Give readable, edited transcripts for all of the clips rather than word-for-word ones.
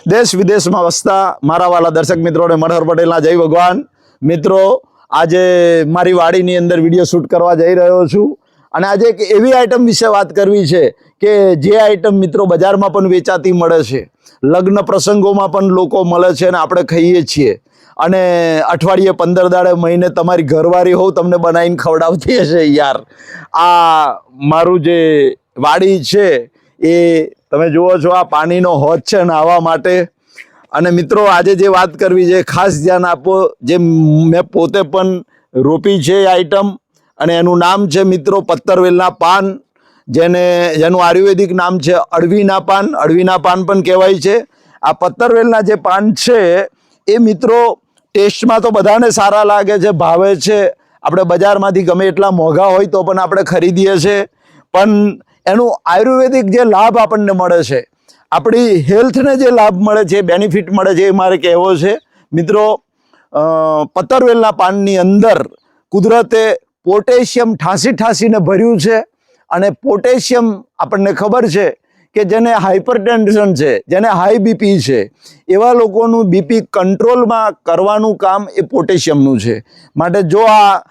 देश विदेश में वसता मारा वाला दर्शक मित्रों ने मनोहर पटेल जय भगवान। मित्रों आज मारी वाड़ी अंदर विडियो शूट करवा जई रह्यो छुं અને આજે એક એવી આઈટમ વિશે વાત કરવી છે કે જે આઈટમ મિત્રો બજારમાં પણ વેચાતી મળે છે, લગ્ન પ્રસંગોમાં પણ લોકો મળે છે અને આપણે ખાઈએ છીએ અને અઠવાડિયે 15 દાડે મહિને તમારી ઘરવાળી હોવ તમને બનાવીને ખવડાવતી હશે યાર। આ મારું જે વાડી છે એ તમે જુઓ છો, આ પાણીનો હોજ છે નાહવા માટે। અને મિત્રો આજે જે વાત કરવી છે ખાસ ધ્યાન આપો, જે મેં પોતે પણ રોપી છે આઈટમ અને એનું નામ છે મિત્રો પત્તરવેલના પાન, જેનું આયુર્વેદિક નામ છે અળવીના પાન। અળવીના પાન પણ કહેવાય છે। આ પત્તરવેલના જે પાન છે એ મિત્રો ટેસ્ટમાં તો બધાને સારા લાગે છે, ભાવે છે। આપણે બજારમાંથી ગમે એટલા મોંઘા હોય તો પણ આપણે ખરીદીએ છીએ, પણ એનું આયુર્વેદિક જે લાભ આપણને મળે છે, આપણી હેલ્થને જે લાભ મળે છે, બેનિફિટ મળે છે, એ મારે કહેવો છે મિત્રો। પત્તરવેલના પાનની અંદર કુદરતે પોટેશિયમ ઠાંસીને ભર્યું છે અને પોટેશિયમ આપણને ખબર છે કે જેને હાઇપરટેન્શન છે, જેને હાઈ બીપી છે, એવા લોકોનું બીપી કંટ્રોલમાં કરવાનું કામ એ પોટેશિયમનું છે। માટે જો આ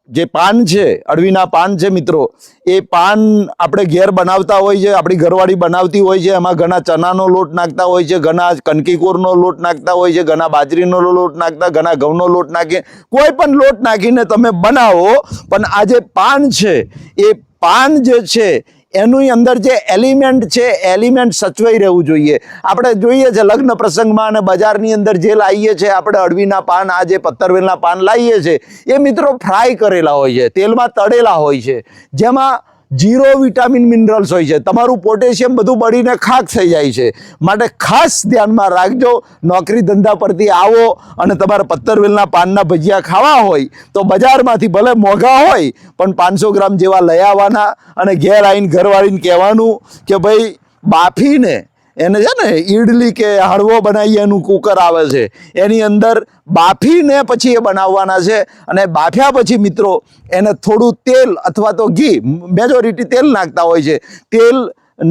જે પાન છે, અળવીના પાન છે મિત્રો, એ પાન આપણે ઘેર બનાવતા હોય છે, આપણી ઘરવાળી બનાવતી હોય છે। એમાં ઘણા ચનાનો લોટ નાખતા હોય છે, ઘણા કણકીકોરનો લોટ નાખતા હોય છે, ઘણા બાજરીનો લોટ નાખતા, ઘણા ઘઉંનો લોટ નાખી, કોઈ પણ લોટ નાખીને તમે બનાવો, પણ આ જે પાન છે એ પાન જે છે એની અંદર જે એલિમેન્ટ છે, એલિમેન્ટ સચવાઈ રહેવું જોઈએ। આપણે જોઈએ છે લગ્ન પ્રસંગમાં અને બજારની અંદર જે લાવીએ છીએ આપણે અળવીના પાન, આ જે પત્તરવેલના પાન લાવીએ છીએ એ મિત્રો ફ્રાય કરેલા હોય છે, તેલમાં તળેલા હોય છે, જેમાં 0 વિટામિન મિનરલ્સ હોય છે। તમારું પોટેશિયમ બધું બળીને ખાક થઈ જાય છે। માટે ખાસ ધ્યાનમાં રાખજો, નોકરી ધંધા પરથી આવો અને તમારે પત્તરવેલના પાનના ભજીયા ખાવા હોય તો બજારમાંથી ભલે મોંઘા હોય પણ 500 ગ્રામ જેવા લઈ આવવાના અને ઘેર આવીને ઘરવાળીને કહેવાનું કે ભાઈ બાફીને એને છે ને ઈડલી કે હળવો બનાવીએ, એનું કુકર આવે છે, એની અંદર બાફીને પછી એ બનાવવાના છે। અને બાફ્યા પછી મિત્રો એને થોડું તેલ અથવા તો ઘી, મેજોરિટી તેલ નાખતા હોય છે, તેલ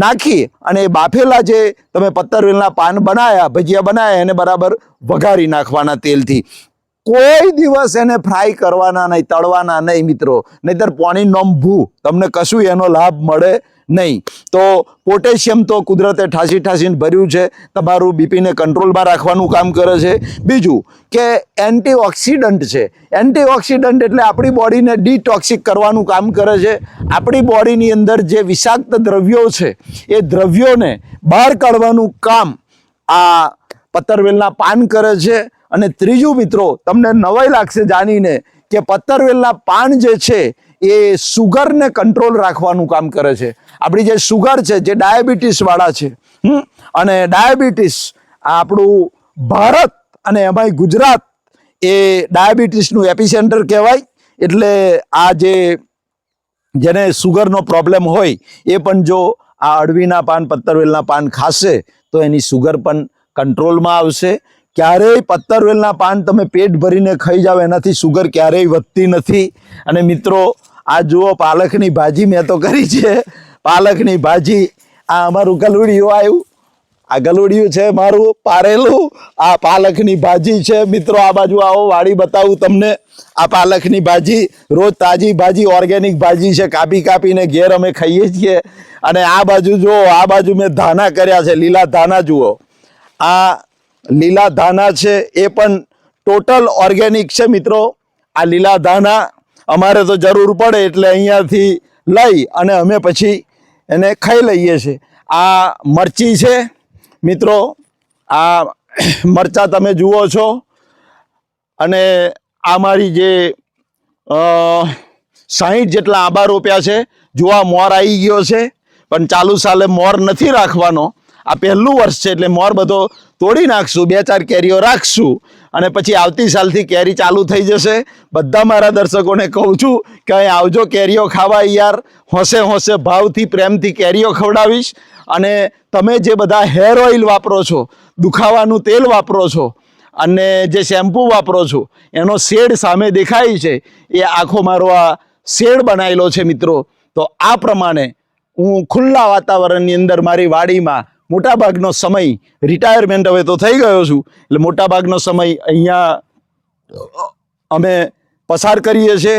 નાખી અને એ બાફેલા જે તમે પત્તરવેલના પાન બનાવ્યા, ભજીયા બનાવ્યા, એને બરાબર વઘારી નાખવાના તેલથી। કોઈ દિવસ એને ફ્રાય કરવાના નહીં, તળવાના નહીં મિત્રો, નહીતર પાણી નોંભવું, તમને કશું એનો લાભ મળે નહીં। તો પોટેશિયમ તો કુદરતે ઠાંસીને ભર્યું છે, તમારું બીપીને કંટ્રોલમાં રાખવાનું કામ કરે છે। બીજું કે એન્ટીઓક્સિડન્ટ છે। એન્ટીઓક્સિડન્ટ એટલે આપણી બોડીને ડિટોક્સિક કરવાનું કામ કરે છે। આપણી બોડીની અંદર જે વિષાક્ત દ્રવ્યો છે એ દ્રવ્યોને બહાર કાઢવાનું કામ આ પત્તરવેલના પાન કરે છે। અને ત્રીજું મિત્રો, તમને નવાઈ લાગશે જાણીને કે પત્તરવેલના પાન જે છે એ સુગરને કંટ્રોલ રાખવાનું કામ કરે છે। આપણી જે સુગર છે, જે ડાયાબિટીસ વાળા છે, અને ડાયાબિટીસ આપણું ભારત અને એમાંય ગુજરાત એ ડાયાબિટીસનું એપિસેન્ટર કહેવાય। એટલે આ જેને સુગરનો પ્રોબ્લેમ હોય એ પણ જો આ અળવીના પાન, પત્તરવેલના પાન ખાશે તો એની સુગર પણ કંટ્રોલમાં આવશે। ક્યારેય પત્તરવેલના પાન તમે પેટ ભરીને ખાઈ જાઓ, એનાથી સુગર ક્યારેય વધતી નથી। અને મિત્રો આ જુઓ પાલકની ભાજી મેં તો કરી છે, પાલકની ભાજી। આ અમારું ગલુડિયું આવ્યું, આ ગલુડિયું છે મારું પારેલું, આ પાલકની ભાજી છે મિત્રો। આ બાજુ આવો, વાડી બતાવું તમને। આ પાલકની ભાજી રોજ તાજી ભાજી, ઓર્ગેનિક ભાજી છે, કાપીને ઘેર અમે ખાઈએ છીએ। અને આ બાજુ જુઓ, આ બાજુ મેં ધાના કર્યા છે, લીલા ધાના જુઓ, આ લીલા ધાના છે, એ પણ ટોટલ ઓર્ગેનિક છે મિત્રો। આ લીલા ધાના અમારે તો જરૂર પડે એટલે અહીંયાથી લઈ અને અમે પછી એને ખાઈ લઈએ છીએ। આ મરચી છે મિત્રો, આ મરચાં તમે જુઓ છો। અને આ મારી જે 60 જેટલા આંબા રોપ્યા છે, જોવા મોર આવી ગયો છે, પણ ચાલુ સાલે મોર નથી રાખવાનો। આ પહેલું વર્ષ છે એટલે મોર બધો તોડી નાખશું, 2-4 કેરીઓ રાખશું અને પછી આવતી સાલથી કેરી ચાલુ થઈ જશે। બધા મારા દર્શકોને કહું છું કે અહીં આવજો કેરીઓ ખાવા યાર, હોંશે ભાવથી પ્રેમથી કેરીઓ ખવડાવીશ। અને તમે જે બધા હેર ઓઇલ વાપરો છો, દુખાવાનું તેલ વાપરો છો અને જે શેમ્પૂ વાપરો છો, એનો શેડ સામે દેખાય છે, એ આખો મારો આ શેડ બનાવેલો છે મિત્રો। તો આ પ્રમાણે હું ખુલ્લા વાતાવરણની અંદર મારી વાડીમાં મોટાભાગનો સમય રિટાયરમેન્ટ હવે તો થઈ ગયો છું, એટલે મોટાભાગનો સમય અહીંયા અમે પસાર કરીએ છીએ.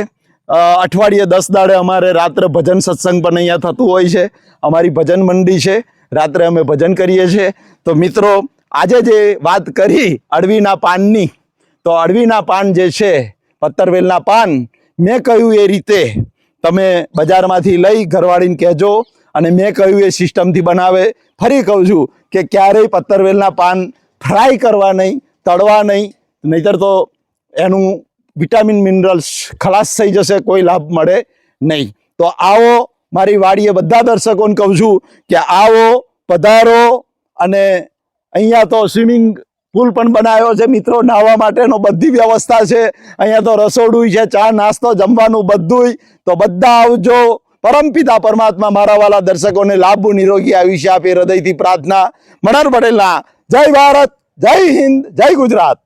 અઠવાડિયે 10 દાડે અમારે રાત્રે ભજન સત્સંગ પણ અહીંયા થતું હોય છે. અમારી ભજન મંડી છે, રાત્રે અમે ભજન કરીએ છીએ. તો મિત્રો, આજે જે વાત કરી અળવીના પાનની, તો અળવીના પાન જે છે, પત્તરવેલના પાન, મેં કહ્યું એ રીતે તમે બજારમાંથી લઈ ઘરવાળીને કહેજો, અને મેં કહ્યું એ સિસ્ટમથી બનાવે. ફરી કહું છું કે ક્યારેય પત્તરવેલના પાન ફ્રાય કરવા નહીં, તળવા નહીં, નહીતર તો એનું વિટામિન મિનરલ્સ ખલાસ થઈ જશે, કોઈ લાભ મળે નહીં. તો આવો, મારી વાડીએ બધા દર્શકોને કહું છું કે આવો, પધારો. અને અહીંયા તો સ્વિમિંગ પુલ પણ બનાવ્યો છે મિત્રો, નાહવા માટેનો બધી વ્યવસ્થા છે. અહીંયા તો રસોડું છે, ચા નાસ્તો જમવાનું બધુંય. તો બધા આવજો. પરમપિતા પરમાત્મા મારા વાલા દર્શકોને લાભ નિરોગી આયુષ્ય આપે, હૃદયથી પ્રાર્થના. મનહર પટેલના જય ભારત, જય હિન્દ, જય ગુજરાત.